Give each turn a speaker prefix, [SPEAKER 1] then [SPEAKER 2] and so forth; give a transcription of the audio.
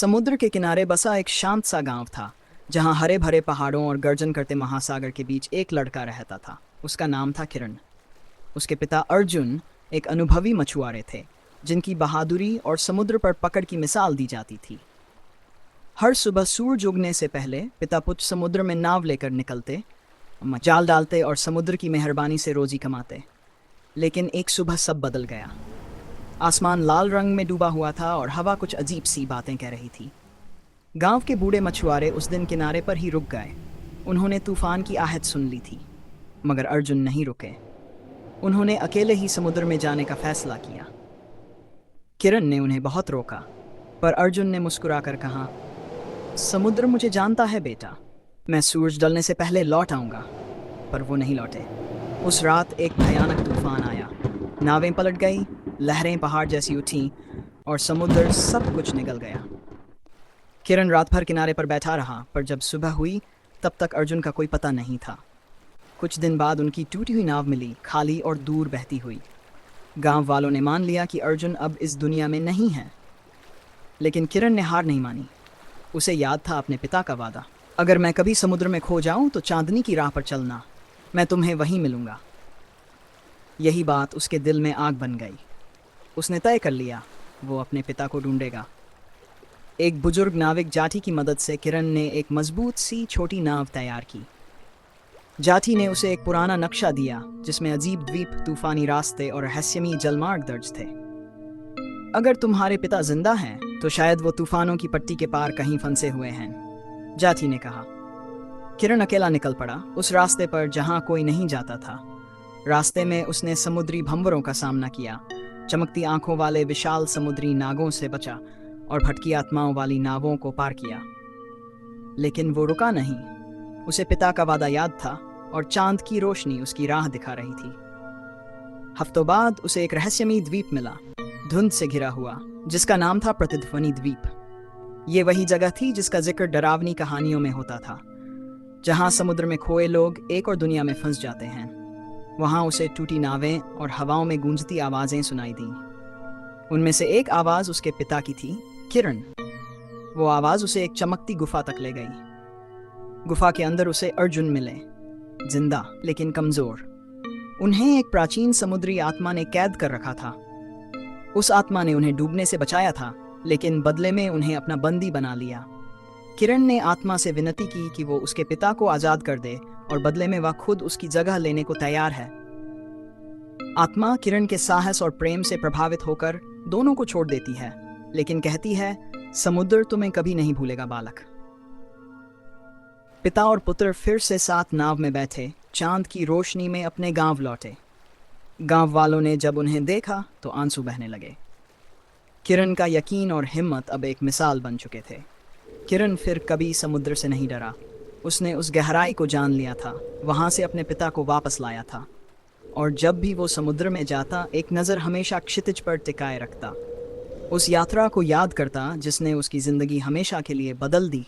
[SPEAKER 1] समुद्र के किनारे बसा एक शांत सा गांव था, जहां हरे भरे पहाड़ों और गर्जन करते महासागर के बीच एक लड़का रहता था। उसका नाम था किरण। उसके पिता अर्जुन एक अनुभवी मछुआरे थे, जिनकी बहादुरी और समुद्र पर पकड़ की मिसाल दी जाती थी। हर सुबह सूरज उगने से पहले पिता पुत्र समुद्र में नाव लेकर निकलते, जाल डालते और समुद्र की मेहरबानी से रोजी कमाते। लेकिन एक सुबह सब बदल गया। आसमान लाल रंग में डूबा हुआ था और हवा कुछ अजीब सी बातें कह रही थी। गांव के बूढ़े मछुआरे उस दिन किनारे पर ही रुक गए। उन्होंने तूफान की आहट सुन ली थी, मगर अर्जुन नहीं रुके। उन्होंने अकेले ही समुद्र में जाने का फैसला किया। किरण ने उन्हें बहुत रोका, पर अर्जुन ने मुस्कुराकर कहा, समुद्र मुझे जानता है बेटा, मैं सूरज ढलने से पहले लौट आऊंगा। पर वो नहीं लौटे। उस रात एक भयानक तूफान आया। नावें पलट गई, लहरें पहाड़ जैसी उठीं और समुद्र सब कुछ निगल गया। किरण रात भर किनारे पर बैठा रहा, पर जब सुबह हुई तब तक अर्जुन का कोई पता नहीं था। कुछ दिन बाद उनकी टूटी हुई नाव मिली, खाली और दूर बहती हुई। गांव वालों ने मान लिया कि अर्जुन अब इस दुनिया में नहीं है। लेकिन किरण ने हार नहीं मानी। उसे याद था अपने पिता का वादा, अगर मैं कभी समुद्र में खो जाऊं तो चांदनी की राह पर चलना, मैं तुम्हें वहीं मिलूंगा। यही बात उसके दिल में आग बन गई। उसने तय कर लिया, वो अपने पिता को ढूंढेगा। एक बुजुर्ग नाविक जाठी की मदद से किरण ने एक मजबूत सी छोटी नाव तैयार की। जाठी ने उसे एक पुराना नक्शा दिया, जिसमें अजीब द्वीप, तूफानी रास्ते और रहस्यमयी जलमार्ग दर्ज थे। अगर तुम्हारे पिता जिंदा हैं, तो शायद वो तूफानों की पट्टी के पार कहीं फंसे हुए हैं, जाठी ने कहा। किरण अकेला निकल पड़ा उस रास्ते पर जहां कोई नहीं जाता था। रास्ते में उसने समुद्री भंवरों का सामना किया, चमकती आंखों वाले विशाल समुद्री नागों से बचा और भटकी आत्माओं वाली नावों को पार किया। लेकिन वो रुका नहीं। उसे पिता का वादा याद था और चांद की रोशनी उसकी राह दिखा रही थी। हफ्तों बाद उसे एक रहस्यमयी द्वीप मिला, धुंध से घिरा हुआ, जिसका नाम था प्रतिध्वनि द्वीप। ये वही जगह थी जिसका जिक्र डरावनी कहानियों में होता था, जहां समुद्र में खोए लोग एक और दुनिया में फंस जाते हैं। वहां उसे टूटी नावें और हवाओं में गूंजती आवाजें सुनाई दी। उनमें से एक आवाज उसके पिता की थी, किरण। वो आवाज उसे एक चमकती गुफा तक ले गई। गुफा के अंदर उसे अर्जुन मिले, जिंदा लेकिन कमजोर। उन्हें एक प्राचीन समुद्री आत्मा ने कैद कर रखा था। उस आत्मा ने उन्हें डूबने से बचाया था, लेकिन बदले में उन्हें अपना बंदी बना लिया। किरण ने आत्मा से विनती की कि वो उसके पिता को आजाद कर दे और बदले में वह खुद उसकी जगह लेने को तैयार है। आत्मा किरण के साहस और प्रेम से प्रभावित होकर दोनों को छोड़ देती है, लेकिन कहती है, समुद्र तुम्हें कभी नहीं भूलेगा बालक। पिता और पुत्र फिर से साथ नाव में बैठे चांद की रोशनी में अपने गांव लौटे। गांव वालों ने जब उन्हें देखा तो आंसू बहने लगे। किरण का यकीन और हिम्मत अब एक मिसाल बन चुके थे। किरण फिर कभी समुद्र से नहीं डरा। उसने उस गहराई को जान लिया था, वहां से अपने पिता को वापस लाया था। और जब भी वो समुद्र में जाता, एक नज़र हमेशा क्षितिज पर टिकाए रखता, उस यात्रा को याद करता जिसने उसकी ज़िंदगी हमेशा के लिए बदल दी।